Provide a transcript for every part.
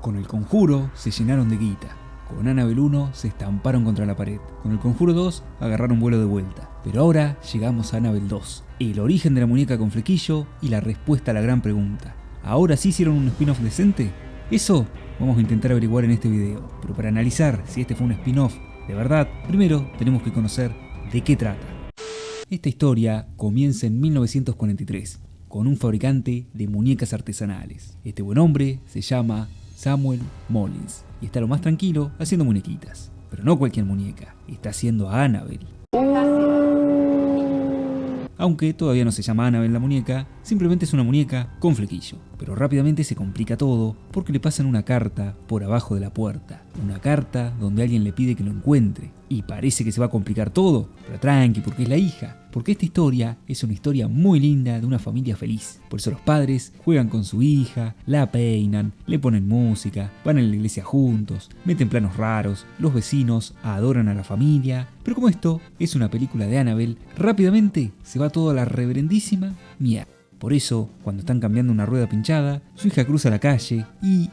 Con El Conjuro se llenaron de guita. Con Annabelle 1 se estamparon contra la pared. Con El Conjuro 2 agarraron vuelo de vuelta. Pero ahora llegamos a Annabelle 2. El origen de la muñeca con flequillo y la respuesta a la gran pregunta. ¿Ahora sí hicieron un spin-off decente? Eso vamos a intentar averiguar en este video. Pero para analizar si este fue un spin-off de verdad, primero tenemos que conocer de qué trata. Esta historia comienza en 1943 con un fabricante de muñecas artesanales. Este buen hombre se llama Samuel Mollins y está lo más tranquilo haciendo muñequitas. Pero no cualquier muñeca, está haciendo a Annabelle. Aunque todavía no se llama Annabelle la muñeca, simplemente es una muñeca con flequillo. Pero rápidamente se complica todo porque le pasan una carta por abajo de la puerta. Una carta donde alguien le pide que lo encuentre. Y parece que se va a complicar todo, pero tranqui, porque es la hija. Porque esta historia es una historia muy linda de una familia feliz. Por eso los padres juegan con su hija, la peinan, le ponen música, van a la iglesia juntos, meten planos raros, los vecinos adoran a la familia. Pero como esto es una película de Annabelle, rápidamente se va toda la reverendísima mierda. Por eso, cuando están cambiando una rueda pinchada, su hija cruza la calle y...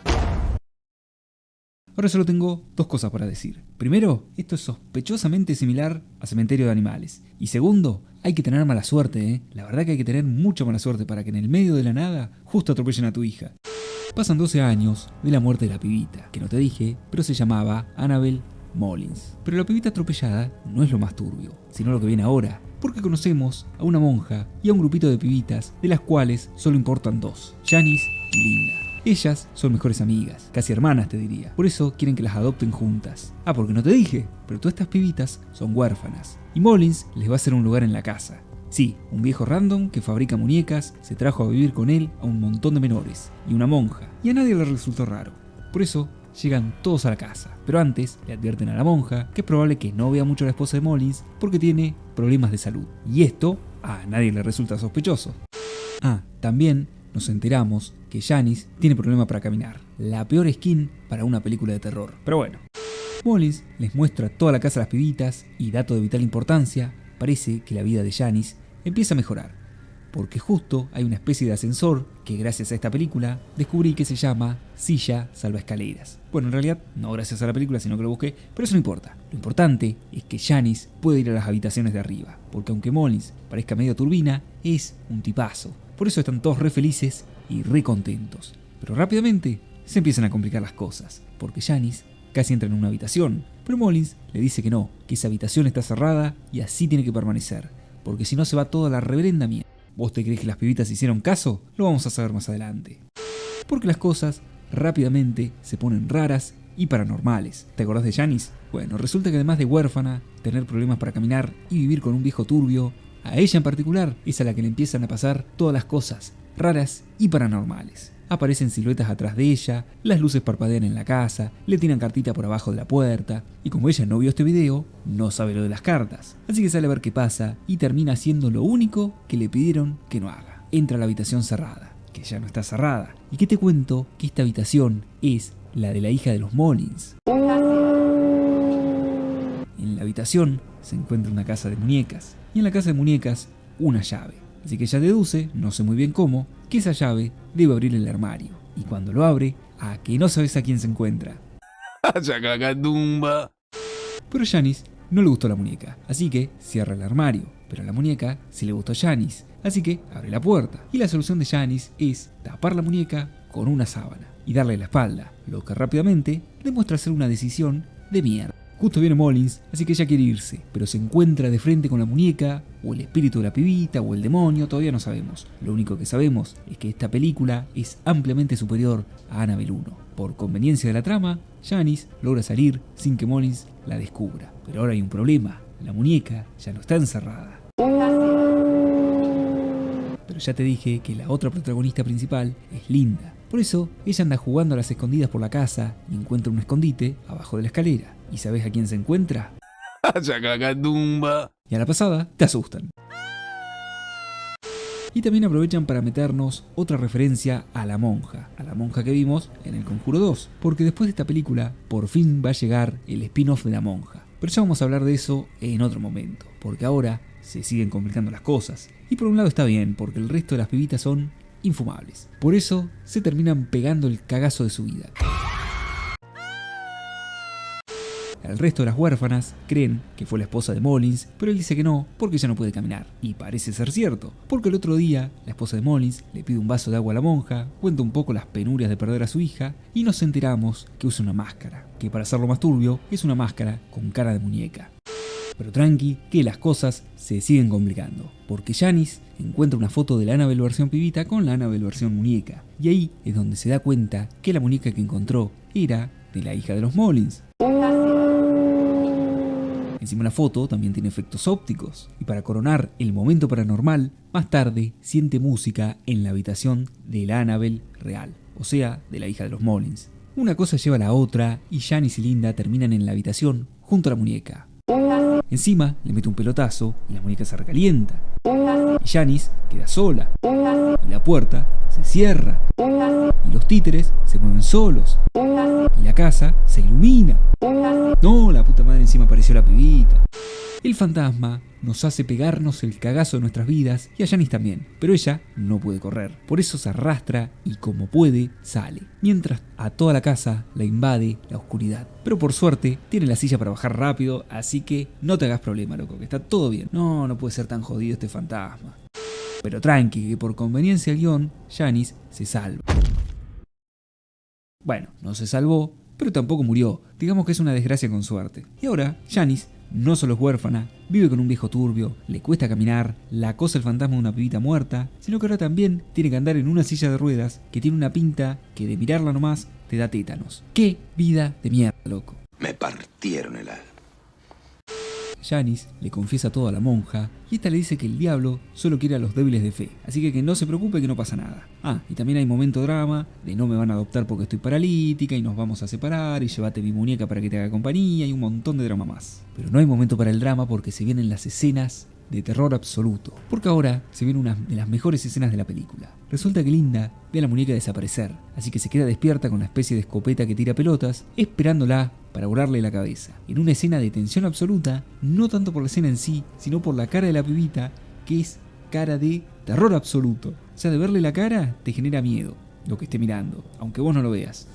Ahora solo tengo dos cosas para decir. Primero, esto es sospechosamente similar a Cementerio de Animales. Y segundo, hay que tener mala suerte, ¿eh? La verdad que hay que tener mucha mala suerte para que en el medio de la nada justo atropellen a tu hija. Pasan 12 años de la muerte de la pibita, que no te dije, pero se llamaba Annabelle Mollins. Pero la pibita atropellada no es lo más turbio, sino lo que viene ahora. Porque conocemos a una monja y a un grupito de pibitas, de las cuales solo importan dos, Janice y Linda. Ellas son mejores amigas, casi hermanas te diría. Por eso quieren que las adopten juntas. Ah, porque no te dije, pero todas estas pibitas son huérfanas. Y Mollins les va a hacer un lugar en la casa. Sí, un viejo random que fabrica muñecas se trajo a vivir con él a un montón de menores. Y una monja. Y a nadie le resultó raro. Por eso llegan todos a la casa. Pero antes le advierten a la monja que es probable que no vea mucho a la esposa de Mollins porque tiene problemas de salud. Y esto a nadie le resulta sospechoso. Ah, también nos enteramos que Janice tiene problema para caminar. La peor skin para una película de terror. Pero bueno. Mollins les muestra toda la casa a las pibitas y dato de vital importancia, parece que la vida de Janice empieza a mejorar. Porque justo hay una especie de ascensor que gracias a esta película descubrí que se llama Silla Salvaescaleras. Bueno, en realidad no gracias a la película, sino que lo busqué, pero eso no importa. Lo importante es que Janice puede ir a las habitaciones de arriba, porque aunque Mollins parezca medio turbina, es un tipazo. Por eso están todos re felices y re contentos. Pero rápidamente se empiezan a complicar las cosas, porque Janice casi entra en una habitación, pero Mollins le dice que no, que esa habitación está cerrada y así tiene que permanecer, porque si no se va toda la reverenda mierda. ¿Vos te crees que las pibitas hicieron caso? Lo vamos a saber más adelante. Porque las cosas rápidamente se ponen raras y paranormales. ¿Te acordás de Janice? Bueno, resulta que además de huérfana, tener problemas para caminar y vivir con un viejo turbio, a ella en particular es a la que le empiezan a pasar todas las cosas raras y paranormales. Aparecen siluetas atrás de ella, las luces parpadean en la casa, le tiran cartita por abajo de la puerta, y como ella no vio este video, no sabe lo de las cartas. Así que sale a ver qué pasa y termina haciendo lo único que le pidieron que no haga. Entra a la habitación cerrada, que ya no está cerrada. ¿Y qué te cuento? Que esta habitación es la de la hija de los Mollins. En la habitación se encuentra una casa de muñecas, y en la casa de muñecas una llave. Así que ella deduce, no sé muy bien cómo, que esa llave debe abrir el armario. Y cuando lo abre, a que no sabes a quién se encuentra. Pero a Janice no le gustó la muñeca, así que cierra el armario. Pero a la muñeca sí le gustó Janice, así que abre la puerta. Y la solución de Janice es tapar la muñeca con una sábana y darle la espalda, lo que rápidamente demuestra ser una decisión de mierda. Justo viene Mollins, así que ella quiere irse, pero se encuentra de frente con la muñeca, o el espíritu de la pibita, o el demonio, todavía no sabemos. Lo único que sabemos es que esta película es ampliamente superior a Annabelle 1. Por conveniencia de la trama, Janice logra salir sin que Mollins la descubra. Pero ahora hay un problema, la muñeca ya no está encerrada. Pero ya te dije que la otra protagonista principal es Linda. Por eso, ella anda jugando a las escondidas por la casa y encuentra un escondite abajo de la escalera. ¿Y sabes a quién se encuentra? Y a la pasada, te asustan. Y también aprovechan para meternos otra referencia a la monja que vimos en El Conjuro 2, porque después de esta película, por fin va a llegar el spin-off de la monja. Pero ya vamos a hablar de eso en otro momento, porque ahora se siguen complicando las cosas. Y por un lado está bien, porque el resto de las pibitas son infumables. Por eso se terminan pegando el cagazo de su vida. El resto de las huérfanas creen que fue la esposa de Mullins, pero él dice que no, porque ella no puede caminar. Y parece ser cierto, porque el otro día la esposa de Mullins le pide un vaso de agua a la monja, cuenta un poco las penurias de perder a su hija, y nos enteramos que usa una máscara, que para hacerlo más turbio, es una máscara con cara de muñeca. Pero tranqui, que las cosas se siguen complicando, porque Janice encuentra una foto de la Annabelle versión pibita con la Annabelle versión muñeca, y ahí es donde se da cuenta que la muñeca que encontró era de la hija de los Mullins. Encima la foto también tiene efectos ópticos, y para coronar el momento paranormal, más tarde siente música en la habitación de la Annabelle real, o sea, de la hija de los Mullins. Una cosa lleva a la otra, y Janice y Linda terminan en la habitación junto a la muñeca. Encima le mete un pelotazo y la muñeca se recalienta. Y Janice queda sola. Y la puerta se cierra. Y los títeres se mueven solos. Y la casa se ilumina. No, la puta madre, encima apareció la pibita. El fantasma nos hace pegarnos el cagazo de nuestras vidas y a Janice también, pero ella no puede correr. Por eso se arrastra y como puede sale, mientras a toda la casa la invade la oscuridad. Pero por suerte tiene la silla para bajar rápido, así que no te hagas problema, loco, que está todo bien. No puede ser tan jodido este fantasma. Pero tranqui, que por conveniencia del guión, Janice se salva. Bueno, no se salvó, pero tampoco murió. Digamos que es una desgracia con suerte. Y ahora, Janice no solo es huérfana, vive con un viejo turbio, le cuesta caminar, la acosa el fantasma de una pibita muerta, sino que ahora también tiene que andar en una silla de ruedas que tiene una pinta que de mirarla nomás te da tétanos. ¡Qué vida de mierda, loco! Me partieron el alma. Janice le confiesa todo a la monja y esta le dice que el diablo solo quiere a los débiles de fe, así que no se preocupe, que no pasa nada. Y también hay momento drama de no me van a adoptar porque estoy paralítica y nos vamos a separar y llévate mi muñeca para que te haga compañía y un montón de drama más. Pero no hay momento para el drama porque se vienen las escenas de terror absoluto, porque ahora se viene una de las mejores escenas de la película. Resulta que Linda ve a la muñeca desaparecer, así que se queda despierta con una especie de escopeta que tira pelotas, esperándola para volarle la cabeza. En una escena de tensión absoluta, no tanto por la escena en sí, sino por la cara de la pibita, que es cara de terror absoluto. O sea, de verle la cara te genera miedo lo que esté mirando, aunque vos no lo veas.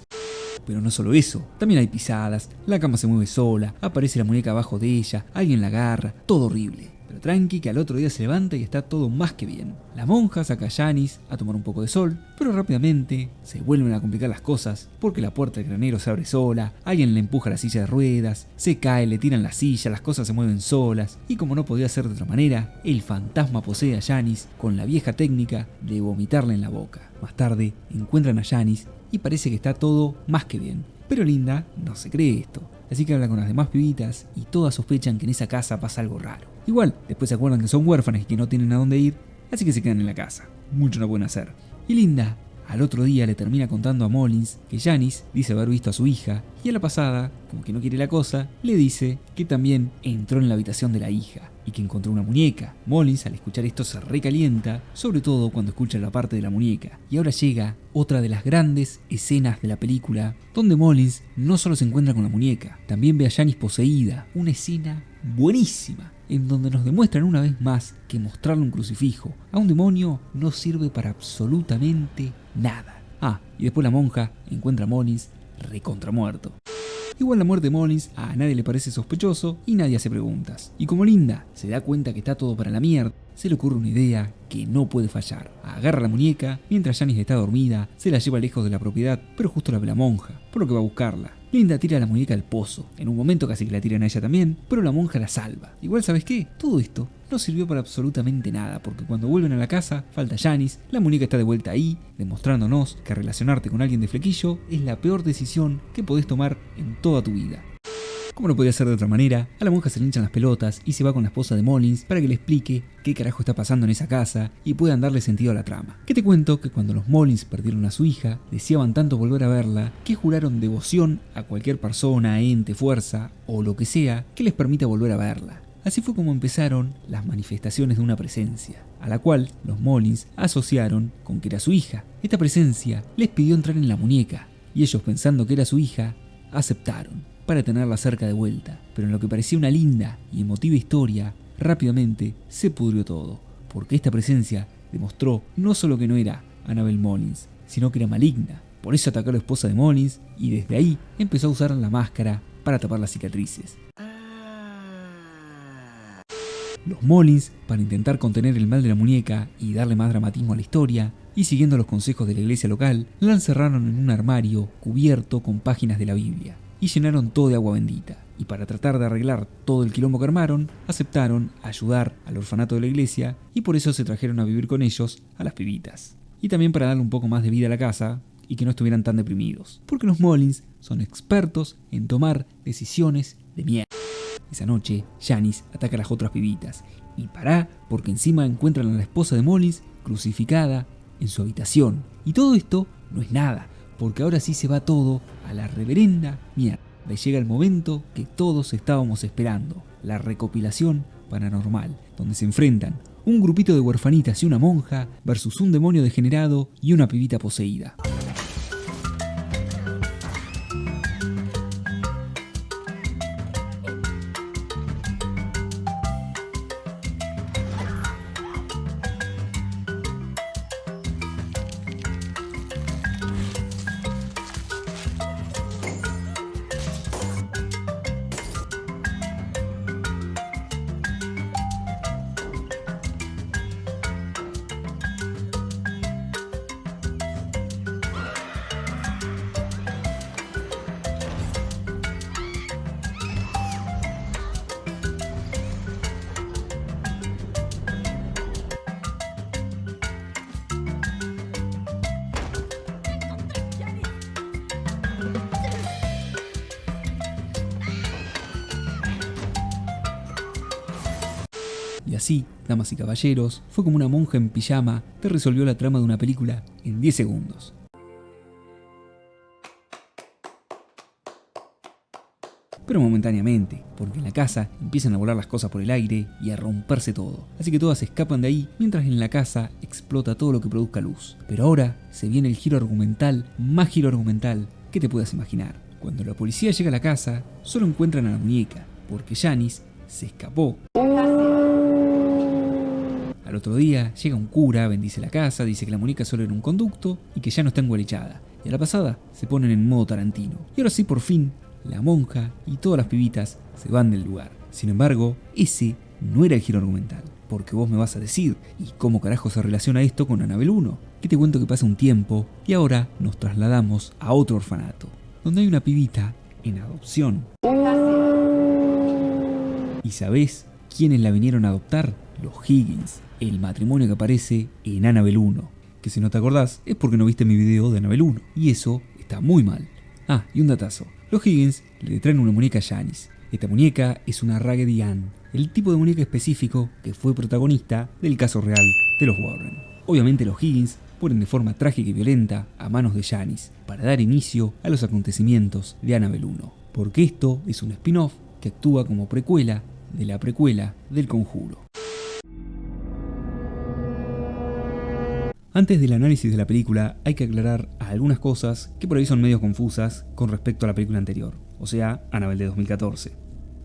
Pero no solo eso, también hay pisadas, la cama se mueve sola, aparece la muñeca abajo de ella, alguien la agarra, todo horrible. Pero tranqui, que al otro día se levanta y está todo más que bien. La monja saca a Janice a tomar un poco de sol, pero rápidamente se vuelven a complicar las cosas, porque la puerta del granero se abre sola, alguien le empuja la silla de ruedas, se cae, le tiran la silla, las cosas se mueven solas, y como no podía ser de otra manera, el fantasma posee a Janice con la vieja técnica de vomitarla en la boca. Más tarde encuentran a Janice y parece que está todo más que bien. Pero Linda no se cree esto, así que habla con las demás pibitas y todas sospechan que en esa casa pasa algo raro. Igual, después se acuerdan que son huérfanas y que no tienen a dónde ir, así que se quedan en la casa. Mucho no pueden hacer. Y Linda, al otro día le termina contando a Mullins que Janice dice haber visto a su hija, y a la pasada, como que no quiere la cosa, le dice que también entró en la habitación de la hija y que encontró una muñeca. Mullins, al escuchar esto, se recalienta, sobre todo cuando escucha la parte de la muñeca. Y ahora llega otra de las grandes escenas de la película, donde Mullins no solo se encuentra con la muñeca, también ve a Janice poseída. Una escena buenísima, en donde nos demuestran una vez más que mostrarle un crucifijo a un demonio no sirve para absolutamente nada. Y después la monja encuentra a Mullins recontra muerto. Igual la muerte de Mullins a nadie le parece sospechoso y nadie hace preguntas. Y como Linda se da cuenta que está todo para la mierda, se le ocurre una idea que no puede fallar. Agarra la muñeca, mientras Janice está dormida, se la lleva lejos de la propiedad, pero justo la ve la monja, por lo que va a buscarla. Linda tira la muñeca al pozo. En un momento casi que la tiran a ella también, pero la monja la salva. Igual, ¿sabes qué? Todo esto no sirvió para absolutamente nada, porque cuando vuelven a la casa, falta Janice, la muñeca está de vuelta ahí, demostrándonos que relacionarte con alguien de flequillo es la peor decisión que podés tomar en toda tu vida. Como no podía ser de otra manera, a la monja se le hinchan las pelotas y se va con la esposa de Mullins para que le explique qué carajo está pasando en esa casa y puedan darle sentido a la trama. Que te cuento que cuando los Mullins perdieron a su hija, deseaban tanto volver a verla que juraron devoción a cualquier persona, ente, fuerza o lo que sea que les permita volver a verla. Así fue como empezaron las manifestaciones de una presencia, a la cual los Mullins asociaron con que era su hija. Esta presencia les pidió entrar en la muñeca y ellos, pensando que era su hija, aceptaron para tenerla cerca de vuelta. Pero en lo que parecía una linda y emotiva historia, rápidamente se pudrió todo, porque esta presencia demostró no solo que no era Annabelle Mullins, sino que era maligna. Por eso atacó a la esposa de Mullins y desde ahí empezó a usar la máscara para tapar las cicatrices. Los Mollins, para intentar contener el mal de la muñeca y darle más dramatismo a la historia, y siguiendo los consejos de la iglesia local, la encerraron en un armario cubierto con páginas de la Biblia y llenaron todo de agua bendita. Y para tratar de arreglar todo el quilombo que armaron, aceptaron ayudar al orfanato de la iglesia y por eso se trajeron a vivir con ellos a las pibitas. Y también para darle un poco más de vida a la casa y que no estuvieran tan deprimidos, porque los Mollins son expertos en tomar decisiones de mierda. Esa noche, Janice ataca a las otras pibitas y pará porque encima encuentran a la esposa de Mollins crucificada en su habitación. Y todo esto no es nada, porque ahora sí se va todo a la reverenda mierda. Y llega el momento que todos estábamos esperando, la recopilación paranormal, donde se enfrentan un grupito de huerfanitas y una monja versus un demonio degenerado y una pibita poseída. Y así, damas y caballeros, fue como una monja en pijama te resolvió la trama de una película en 10 segundos. Pero momentáneamente, porque en la casa empiezan a volar las cosas por el aire y a romperse todo. Así que todas escapan de ahí, mientras en la casa explota todo lo que produzca luz. Pero ahora se viene el giro argumental, más giro argumental que te puedas imaginar. Cuando la policía llega a la casa, solo encuentran a la muñeca, porque Janice se escapó. Al otro día llega un cura, bendice la casa, dice que la muñeca solo era un conducto y que ya no está engualechada. Y a la pasada se ponen en modo Tarantino. Y ahora sí, por fin, la monja y todas las pibitas se van del lugar. Sin embargo, ese no era el giro argumental. Porque vos me vas a decir, ¿y cómo carajo se relaciona esto con Annabelle 1? Que te cuento que pasa un tiempo y ahora nos trasladamos a otro orfanato, donde hay una pibita en adopción. ¿Y sabés quiénes la vinieron a adoptar? Los Higgins, el matrimonio que aparece en Annabelle 1. Que si no te acordás es porque no viste mi video de Annabelle 1. Y eso está muy mal. Ah, y un datazo. Los Higgins le traen una muñeca a Janice. Esta muñeca es una Raggedy Ann, el tipo de muñeca específico que fue protagonista del caso real de los Warren. Obviamente los Higgins mueren de forma trágica y violenta a manos de Janice para dar inicio a los acontecimientos de Annabelle 1. Porque esto es un spin-off que actúa como precuela de la precuela del Conjuro. Antes del análisis de la película hay que aclarar algunas cosas que por ahí son medio confusas con respecto a la película anterior, o sea, Annabelle de 2014.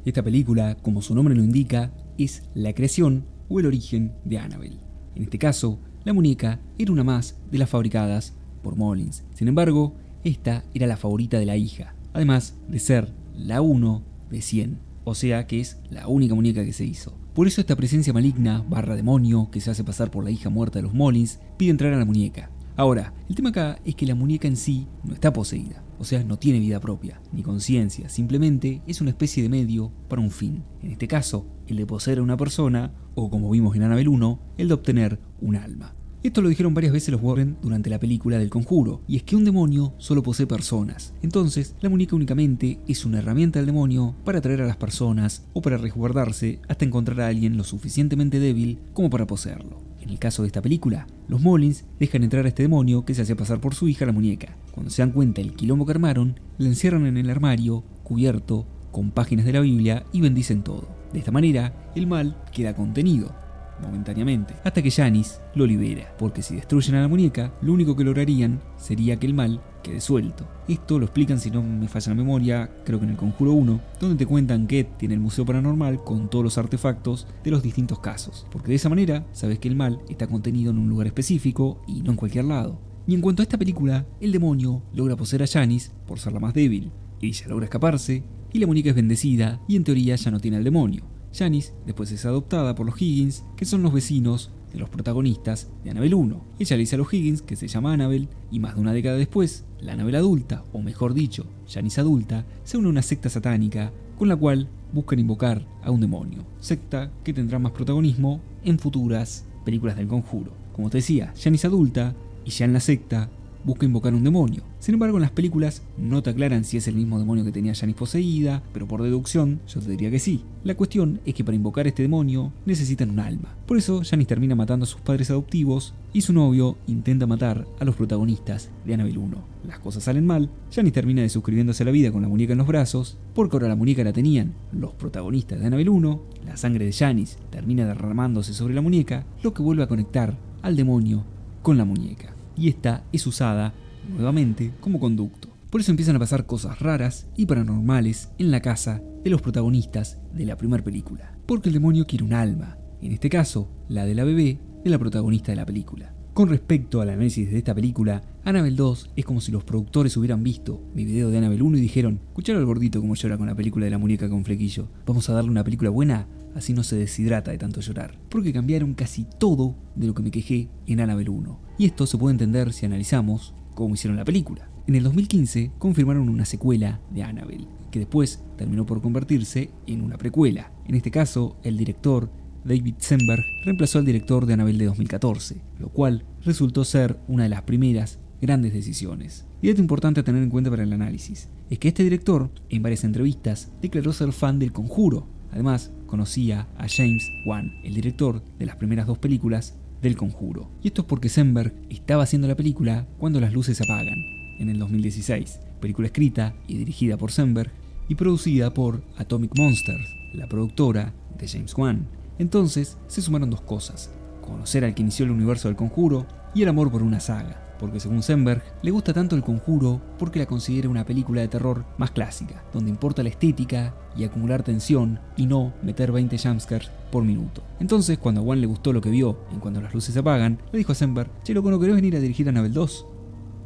Esta película, como su nombre lo indica, es la creación o el origen de Annabelle. En este caso, la muñeca era una más de las fabricadas por Mollins. Sin embargo, esta era la favorita de la hija, además de ser la 1 de 100, o sea que es la única muñeca que se hizo. Por eso esta presencia maligna, barra demonio, que se hace pasar por la hija muerta de los Mollins, pide entrar a la muñeca. Ahora, el tema acá es que la muñeca en sí no está poseída, o sea, no tiene vida propia, ni conciencia, simplemente es una especie de medio para un fin. En este caso, el de poseer a una persona, o como vimos en Annabelle 1, el de obtener un alma. Esto lo dijeron varias veces los Warren durante la película del Conjuro, y es que un demonio solo posee personas. Entonces, la muñeca únicamente es una herramienta del demonio para atraer a las personas o para resguardarse hasta encontrar a alguien lo suficientemente débil como para poseerlo. En el caso de esta película, los Mollins dejan entrar a este demonio que se hacía pasar por su hija, la muñeca. Cuando se dan cuenta del quilombo que armaron, la encierran en el armario, cubierto con páginas de la Biblia y bendicen todo. De esta manera, el mal queda contenido momentáneamente, hasta que Janice lo libera, porque si destruyen a la muñeca, lo único que lograrían sería que el mal quede suelto. Esto lo explican, si no me falla la memoria, creo que en el Conjuro 1, donde te cuentan que tiene el Museo Paranormal con todos los artefactos de los distintos casos, porque de esa manera sabes que el mal está contenido en un lugar específico y no en cualquier lado. Y en cuanto a esta película, el demonio logra poseer a Janice por ser la más débil. Ella logra escaparse, y la muñeca es bendecida y en teoría ya no tiene al demonio. Janice después es adoptada por los Higgins, que son los vecinos de los protagonistas de Annabelle 1. Ella le dice a los Higgins que se llama Annabelle y más de una década después, la Annabelle adulta, o mejor dicho, Janice adulta, se une a una secta satánica con la cual buscan invocar a un demonio. Secta que tendrá más protagonismo en futuras películas del Conjuro. Como te decía, Janice adulta y ya en la secta busca invocar un demonio. Sin embargo, en las películas no te aclaran si es el mismo demonio que tenía Janice poseída, pero por deducción yo te diría que sí. La cuestión es que para invocar este demonio necesitan un alma. Por eso Janice termina matando a sus padres adoptivos y su novio intenta matar a los protagonistas de Annabelle 1. Las cosas salen mal, Janice termina desuscribiéndose a la vida con la muñeca en los brazos, porque ahora la muñeca la tenían los protagonistas de Annabelle 1, la sangre de Janice termina derramándose sobre la muñeca, lo que vuelve a conectar al demonio con la muñeca. Y esta es usada nuevamente como conducto. Por eso empiezan a pasar cosas raras y paranormales en la casa de los protagonistas de la primera película. Porque el demonio quiere un alma, en este caso, la de la bebé de la protagonista de la película. Con respecto al análisis de esta película, Annabelle 2 es como si los productores hubieran visto mi video de Annabelle 1 y dijeron: escuchar al gordito como llora con la película de la muñeca con flequillo, vamos a darle una película buena, así no se deshidrata de tanto llorar. Porque cambiaron casi todo de lo que me quejé en Annabelle 1. Y esto se puede entender si analizamos cómo hicieron la película. En el 2015 confirmaron una secuela de Annabelle, que después terminó por convertirse en una precuela. En este caso, el director David Sandberg reemplazó al director de Annabelle de 2014, lo cual resultó ser una de las primeras grandes decisiones. Y dato importante a tener en cuenta para el análisis es que este director, en varias entrevistas, declaró ser fan del Conjuro. Además, conocía a James Wan, el director de las primeras dos películas del Conjuro. Y esto es porque Sandberg estaba haciendo la película cuando las luces se apagan, en el 2016. Película escrita y dirigida por Sandberg y producida por Atomic Monsters, la productora de James Wan. Entonces se sumaron dos cosas: conocer al que inició el universo del Conjuro y el amor por una saga. Porque según Sandberg, le gusta tanto el Conjuro porque la considera una película de terror más clásica, donde importa la estética y acumular tensión y no meter 20 jumpscares por minuto. Entonces, cuando a Wan le gustó lo que vio en Cuando las luces se apagan, le dijo a Sandberg: che, loco, ¿no querés venir a dirigir Annabelle 2?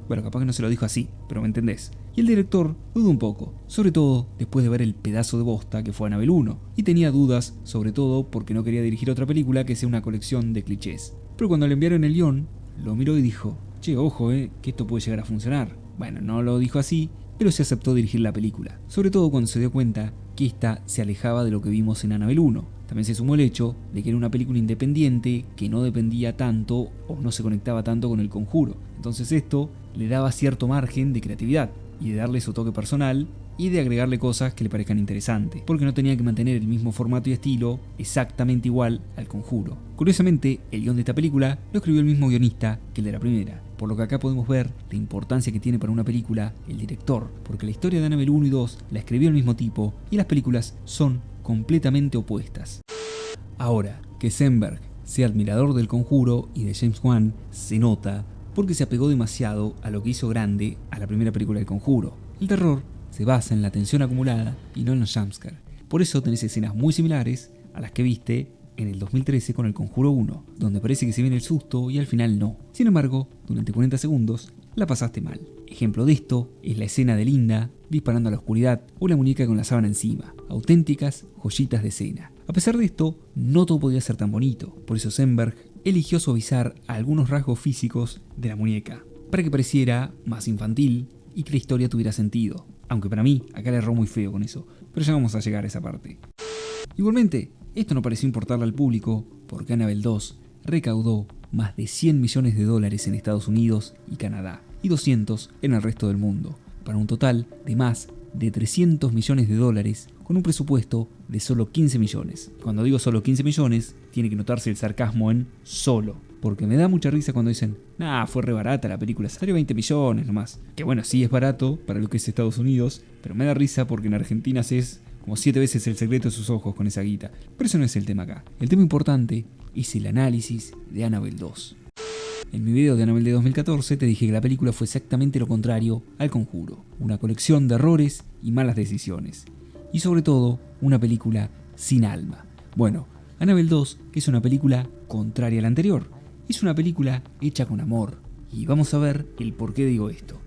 Bueno, capaz que no se lo dijo así, pero me entendés. Y el director dudó un poco, sobre todo después de ver el pedazo de bosta que fue Annabelle 1, y tenía dudas, sobre todo porque no quería dirigir otra película que sea una colección de clichés. Pero cuando le enviaron el guión, lo miró y dijo: che, ojo, que esto puede llegar a funcionar. Bueno, no lo dijo así, pero se aceptó dirigir la película, sobre todo cuando se dio cuenta que esta se alejaba de lo que vimos en Annabelle 1. También se sumó el hecho de que era una película independiente que no dependía tanto o no se conectaba tanto con el Conjuro. Entonces esto le daba cierto margen de creatividad y de darle su toque personal y de agregarle cosas que le parezcan interesantes, porque no tenía que mantener el mismo formato y estilo exactamente igual al Conjuro. Curiosamente, el guión de esta película lo escribió el mismo guionista que el de la primera, por lo que acá podemos ver la importancia que tiene para una película el director, porque la historia de Annabelle 1 y 2 la escribió el mismo tipo y las películas son completamente opuestas. Ahora, que Sandberg sea admirador del Conjuro y de James Wan se nota porque se apegó demasiado a lo que hizo grande a la primera película del Conjuro. El terror se basa en la tensión acumulada y no en los jumpscares. Por eso tenés escenas muy similares a las que viste en el 2013 con el Conjuro 1, donde parece que se viene el susto y al final no. Sin embargo, durante 40 segundos la pasaste mal. Ejemplo de esto es la escena de Linda disparando a la oscuridad o la muñeca con la sábana encima. Auténticas joyitas de escena. A pesar de esto, no todo podía ser tan bonito. Por eso Sandberg eligió suavizar algunos rasgos físicos de la muñeca, para que pareciera más infantil y que la historia tuviera sentido. Aunque para mí, acá le erró muy feo con eso, pero ya vamos a llegar a esa parte. Igualmente, esto no pareció importarle al público, porque Annabelle 2 recaudó más de $100 millones en Estados Unidos y Canadá, y 200 en el resto del mundo, para un total de más de $300 millones, con un presupuesto de solo 15 millones. Cuando digo solo 15 millones, tiene que notarse el sarcasmo en solo, porque me da mucha risa cuando dicen: nah, fue re barata la película, salió 20 millones nomás. Que bueno, sí es barato para lo que es Estados Unidos, pero me da risa porque en Argentina es como 7 veces El secreto de sus ojos con esa guita. Pero eso no es el tema acá. El tema importante es el análisis de Annabelle 2. En mi video de Annabelle de 2014 te dije que la película fue exactamente lo contrario al Conjuro, una colección de errores y malas decisiones, y sobre todo una película sin alma. Bueno, Annabelle 2 es una película contraria a la anterior, es una película hecha con amor, y vamos a ver el por qué digo esto.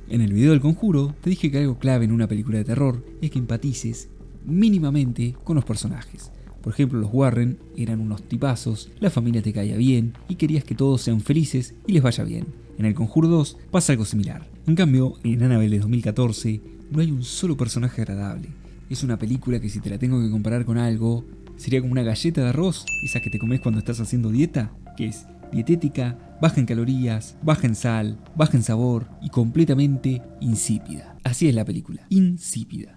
En el video del Conjuro te dije que algo clave en una película de terror es que empatices mínimamente con los personajes. Por ejemplo, los Warren eran unos tipazos, la familia te caía bien y querías que todos sean felices y les vaya bien. En el Conjuro 2 pasa algo similar. En cambio, en Annabelle de 2014 no hay un solo personaje agradable. Es una película que si te la tengo que comparar con algo, sería como una galleta de arroz, esas que te comes cuando estás haciendo dieta, que es dietética, baja en calorías, baja en sal, baja en sabor y completamente insípida. Así es la película, insípida.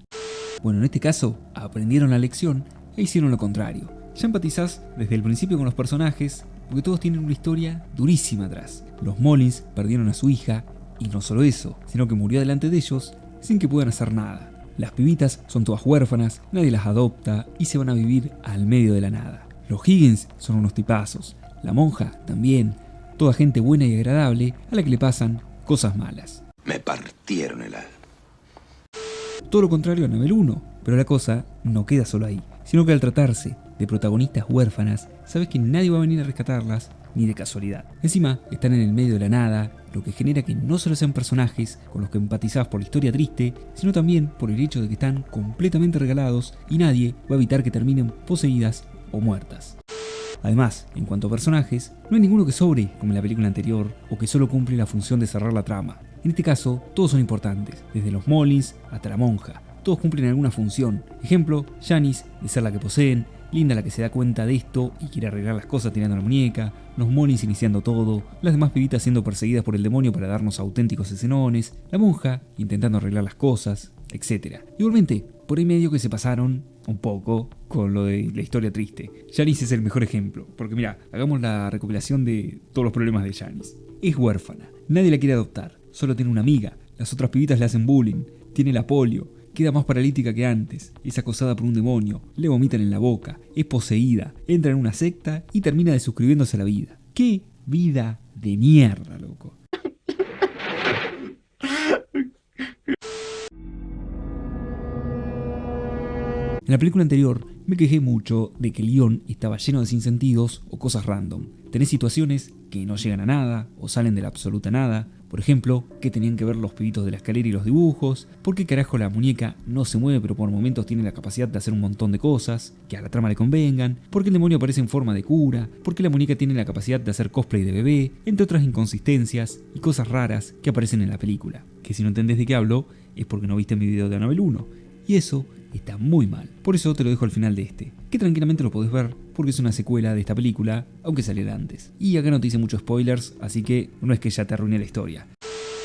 Bueno, en este caso, aprendieron la lección e hicieron lo contrario. Ya empatizás desde el principio con los personajes, porque todos tienen una historia durísima atrás. Los Mullins perdieron a su hija, y no solo eso, sino que murió delante de ellos sin que puedan hacer nada. Las pibitas son todas huérfanas, nadie las adopta y se van a vivir al medio de la nada. Los Higgins son unos tipazos, la monja también, toda gente buena y agradable a la que le pasan cosas malas. Me partieron el alma. Todo lo contrario a Annabelle 1, pero la cosa no queda solo ahí, sino que al tratarse de protagonistas huérfanas, sabes que nadie va a venir a rescatarlas, ni de casualidad. Encima, están en el medio de la nada, lo que genera que no solo sean personajes con los que empatizás por la historia triste, sino también por el hecho de que están completamente regalados y nadie va a evitar que terminen poseídas o muertas. Además, en cuanto a personajes, no hay ninguno que sobre, como en la película anterior, o que solo cumple la función de cerrar la trama. En este caso, todos son importantes, desde los Mullins hasta la monja. Todos cumplen alguna función. Ejemplo, Janice, de ser la que poseen, Linda la que se da cuenta de esto y quiere arreglar las cosas tirando la muñeca, los Mullins iniciando todo, las demás pibitas siendo perseguidas por el demonio para darnos auténticos escenones, la monja intentando arreglar las cosas, etc. Igualmente, por ahí medio que se pasaron un poco con lo de la historia triste. Janice es el mejor ejemplo, porque mira, hagamos la recopilación de todos los problemas de Janice. Es huérfana, nadie la quiere adoptar, solo tiene una amiga, las otras pibitas le hacen bullying, tiene la polio, queda más paralítica que antes, es acosada por un demonio, le vomitan en la boca, es poseída, entra en una secta y termina desuscribiéndose a la vida. ¡Qué vida de mierda, loco! En la película anterior me quejé mucho de que el guión estaba lleno de sinsentidos o cosas random. Tenés situaciones que no llegan a nada o salen de la absoluta nada. Por ejemplo, ¿qué tenían que ver los pibitos de la escalera y los dibujos? ¿Por qué carajo la muñeca no se mueve pero por momentos tiene la capacidad de hacer un montón de cosas que a la trama le convengan? ¿Por qué el demonio aparece en forma de cura? ¿Por qué la muñeca tiene la capacidad de hacer cosplay de bebé? Entre otras inconsistencias y cosas raras que aparecen en la película. Que si no entendés de qué hablo es porque no viste mi video de Annabelle 1. Y eso está muy mal. Por eso te lo dejo al final de este, que tranquilamente lo podés ver porque es una secuela de esta película, aunque saliera antes. Y acá no te hice muchos spoilers, así que no es que ya te arruiné la historia.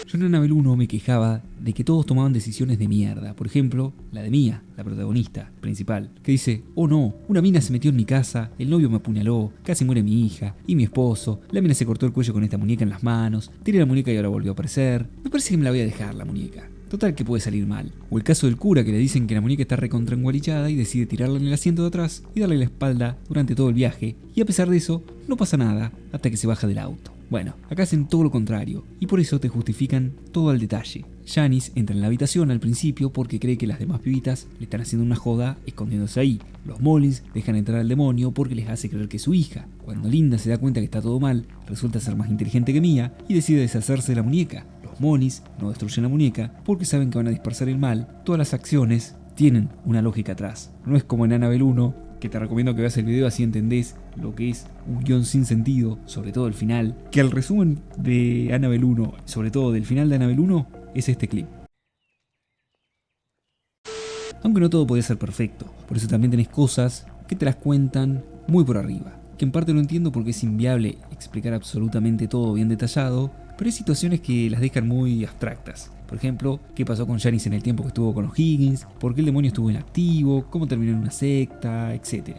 Yo en Annabelle 1 me quejaba de que todos tomaban decisiones de mierda. Por ejemplo, la de Mia, la protagonista principal, que dice: oh no, una mina se metió en mi casa, el novio me apuñaló, casi muere mi hija y mi esposo, la mina se cortó el cuello con esta muñeca en las manos, tiré la muñeca y ahora volvió a aparecer. Me parece que me la voy a dejar la muñeca. Total que puede salir mal. O el caso del cura que le dicen que la muñeca está recontraengualichada y decide tirarla en el asiento de atrás y darle la espalda durante todo el viaje, y a pesar de eso, no pasa nada hasta que se baja del auto. Bueno, acá hacen todo lo contrario, y por eso te justifican todo al detalle. Janice entra en la habitación al principio porque cree que las demás pibitas le están haciendo una joda escondiéndose ahí. Los Mullins dejan entrar al demonio porque les hace creer que es su hija. Cuando Linda se da cuenta que está todo mal, resulta ser más inteligente que Mia y decide deshacerse de la muñeca. Los Mullins no destruyen la muñeca porque saben que van a dispersar el mal. Todas las acciones tienen una lógica atrás. No es como en Annabelle 1, que te recomiendo que veas el video así entendés lo que es un guión sin sentido, sobre todo el final, que el resumen de Annabelle 1, sobre todo del final de Annabelle 1, es este clip. Aunque no todo puede ser perfecto, por eso también tenés cosas que te las cuentan muy por arriba, que en parte no entiendo porque es inviable explicar absolutamente todo bien detallado, pero hay situaciones que las dejan muy abstractas. Por ejemplo, qué pasó con Janice en el tiempo que estuvo con los Higgins, por qué el demonio estuvo inactivo, cómo terminó en una secta, etc.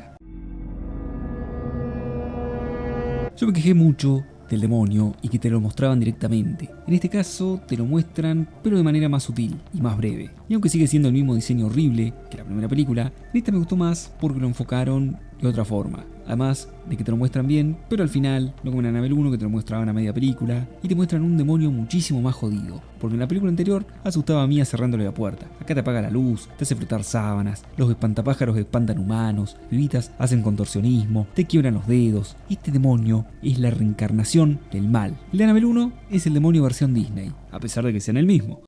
Yo me quejé mucho del demonio y que te lo mostraban directamente. En este caso te lo muestran pero de manera más sutil y más breve. Y aunque sigue siendo el mismo diseño horrible que la primera película, en esta me gustó más porque lo enfocaron de otra forma. Además de que te lo muestran bien, pero al final, no como en Annabelle 1 que te lo mostraban a media película, y te muestran un demonio muchísimo más jodido. Porque en la película anterior asustaba a Mia cerrándole la puerta. Acá te apaga la luz, te hace flotar sábanas, los espantapájaros espantan humanos, pibitas hacen contorsionismo, te quiebran los dedos. Este demonio es la reencarnación del mal. El de Annabelle 1 es el demonio versión Disney, a pesar de que sean el mismo.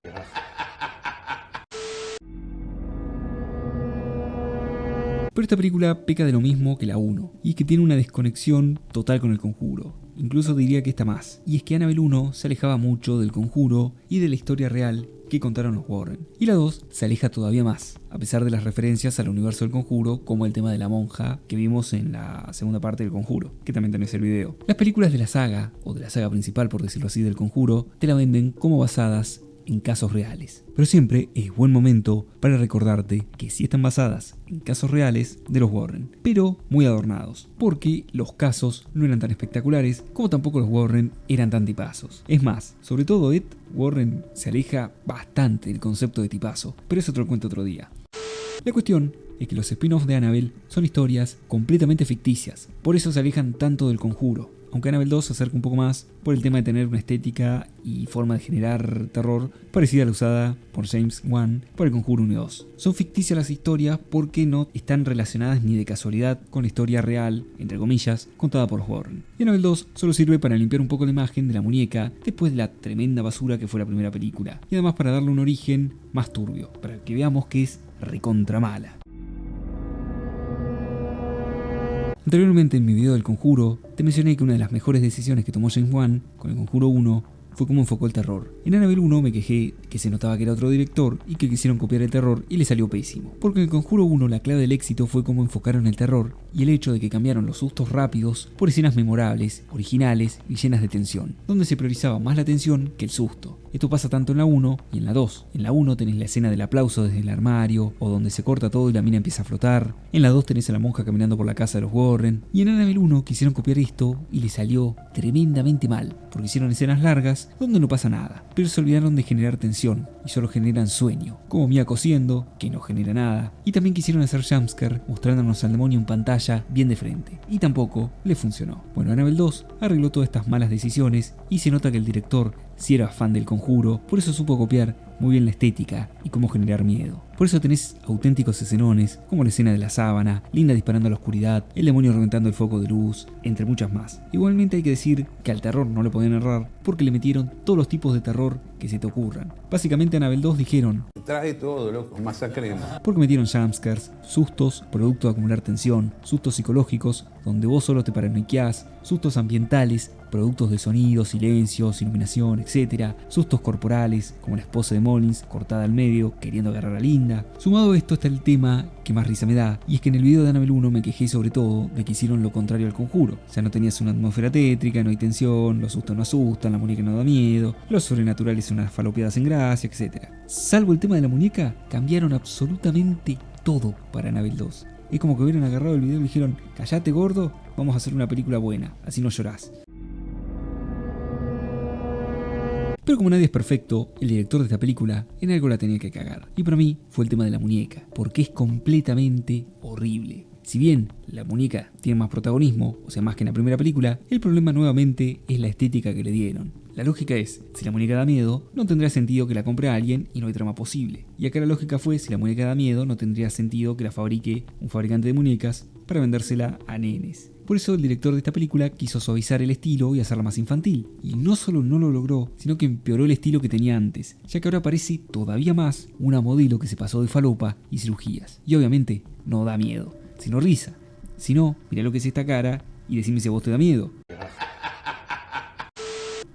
Pero esta película peca de lo mismo que la 1, y es que tiene una desconexión total con el Conjuro. Incluso diría que está más. Y es que Annabelle 1 se alejaba mucho del Conjuro y de la historia real que contaron los Warren. Y la 2 se aleja todavía más, a pesar de las referencias al universo del Conjuro, como el tema de la monja que vimos en la segunda parte del Conjuro, que también tenés el video. Las películas de la saga, o de la saga principal por decirlo así del Conjuro, te la venden como basadas en casos reales. Pero siempre es buen momento para recordarte que sí están basadas en casos reales de los Warren, pero muy adornados, porque los casos no eran tan espectaculares como tampoco los Warren eran tan tipazos. Es más, sobre todo Ed Warren se aleja bastante del concepto de tipazo, pero eso te lo cuento otro día. La cuestión es que los spin-offs de Annabelle son historias completamente ficticias, por eso se alejan tanto del Conjuro. Aunque Annabelle 2 se acerca un poco más por el tema de tener una estética y forma de generar terror parecida a la usada por James Wan por el Conjuro 1 y 2. Son ficticias las historias porque no están relacionadas ni de casualidad con la historia real, entre comillas, contada por los Warren. Y Annabelle 2 solo sirve para limpiar un poco la imagen de la muñeca después de la tremenda basura que fue la primera película. Y además para darle un origen más turbio, para que veamos que es recontra mala. Anteriormente en mi video del Conjuro, te mencioné que una de las mejores decisiones que tomó James Wan con el Conjuro 1 fue cómo enfocó el terror. En Annabelle 1 me quejé que se notaba que era otro director y que quisieron copiar el terror y le salió pésimo. Porque en el Conjuro 1 la clave del éxito fue cómo enfocaron el terror y el hecho de que cambiaron los sustos rápidos por escenas memorables, originales y llenas de tensión, donde se priorizaba más la tensión que el susto. Esto pasa tanto en la 1 y en la 2. En la 1 tenés la escena del aplauso desde el armario, o donde se corta todo y la mina empieza a flotar. En la 2 tenés a la monja caminando por la casa de los Warren. Y en Annabelle 1 quisieron copiar esto y le salió tremendamente mal, porque hicieron escenas largas donde no pasa nada, pero se olvidaron de generar tensión y solo generan sueño, como Mia cosiendo, que no genera nada, y también quisieron hacer jumpscare mostrándonos al demonio en pantalla bien de frente, y tampoco le funcionó. Bueno, Annabelle 2 arregló todas estas malas decisiones y se nota que el director sí era fan del Conjuro, por eso supo copiar muy bien la estética y cómo generar miedo. Por eso tenés auténticos escenones, como la escena de la sábana, Linda disparando a la oscuridad, el demonio reventando el foco de luz, entre muchas más. Igualmente hay que decir que al terror no le podían errar, porque le metieron todos los tipos de terror que se te ocurran. Básicamente Annabelle 2 dijeron: trae todo, loco, masacremos. Porque metieron jumpscares, sustos, producto de acumular tensión, sustos psicológicos, donde vos solo te paranoiqueás, sustos ambientales, productos de sonido, silencios, iluminación, etc. Sustos corporales, como la esposa de Mullins cortada al medio, queriendo agarrar a Linda. Sumado a esto está el tema que más risa me da, y es que en el video de Annabelle 1 me quejé sobre todo de que hicieron lo contrario al Conjuro. O sea, no tenías una atmósfera tétrica, no hay tensión, los sustos no asustan, la muñeca no da miedo, los sobrenaturales son unas falopeadas en gracia, etc. Salvo el tema de la muñeca, cambiaron absolutamente todo para Annabelle 2. Es como que hubieran agarrado el video y dijeron: callate gordo, vamos a hacer una película buena, así no llorás. Pero como nadie es perfecto, el director de esta película en algo la tenía que cagar. Y para mí fue el tema de la muñeca, porque es completamente horrible. Si bien la muñeca tiene más protagonismo, o sea más que en la primera película, el problema nuevamente es la estética que le dieron. La lógica es, si la muñeca da miedo, no tendría sentido que la compre a alguien y no hay trama posible. Y acá la lógica fue, si la muñeca da miedo, no tendría sentido que la fabrique un fabricante de muñecas para vendérsela a nenes. Por eso el director de esta película quiso suavizar el estilo y hacerla más infantil. Y no solo no lo logró, sino que empeoró el estilo que tenía antes, ya que ahora parece todavía más una modelo que se pasó de falopa y cirugías. Y obviamente no da miedo, sino risa. Si no, mirá lo que es esta cara y decime si a vos te da miedo.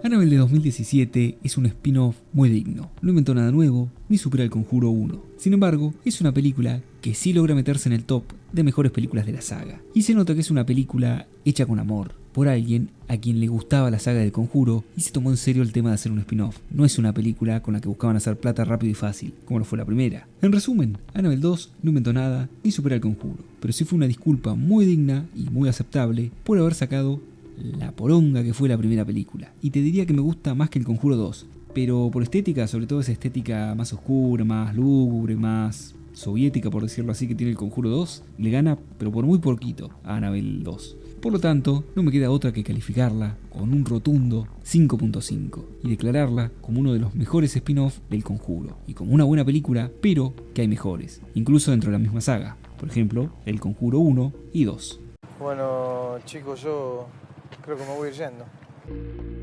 Annabelle de 2017 es un spin-off muy digno. No inventó nada nuevo, ni supera el Conjuro 1. Sin embargo, es una película que sí logra meterse en el top de mejores películas de la saga. Y se nota que es una película hecha con amor, por alguien a quien le gustaba la saga del Conjuro y se tomó en serio el tema de hacer un spin-off. No es una película con la que buscaban hacer plata rápido y fácil, como lo fue la primera. En resumen, Annabelle 2 no inventó nada ni supera el Conjuro, pero sí fue una disculpa muy digna y muy aceptable por haber sacado la poronga que fue la primera película. Y te diría que me gusta más que el Conjuro 2, pero por estética, sobre todo esa estética más oscura, más lúgubre, más soviética, por decirlo así, que tiene el Conjuro 2, le gana, pero por muy poquito, a Annabelle 2. Por lo tanto, no me queda otra que calificarla con un rotundo 5.5 y declararla como uno de los mejores spin-off del Conjuro, y como una buena película, pero que hay mejores, incluso dentro de la misma saga. Por ejemplo, El Conjuro 1 y 2. Bueno, chicos, yo creo que me voy a ir yendo.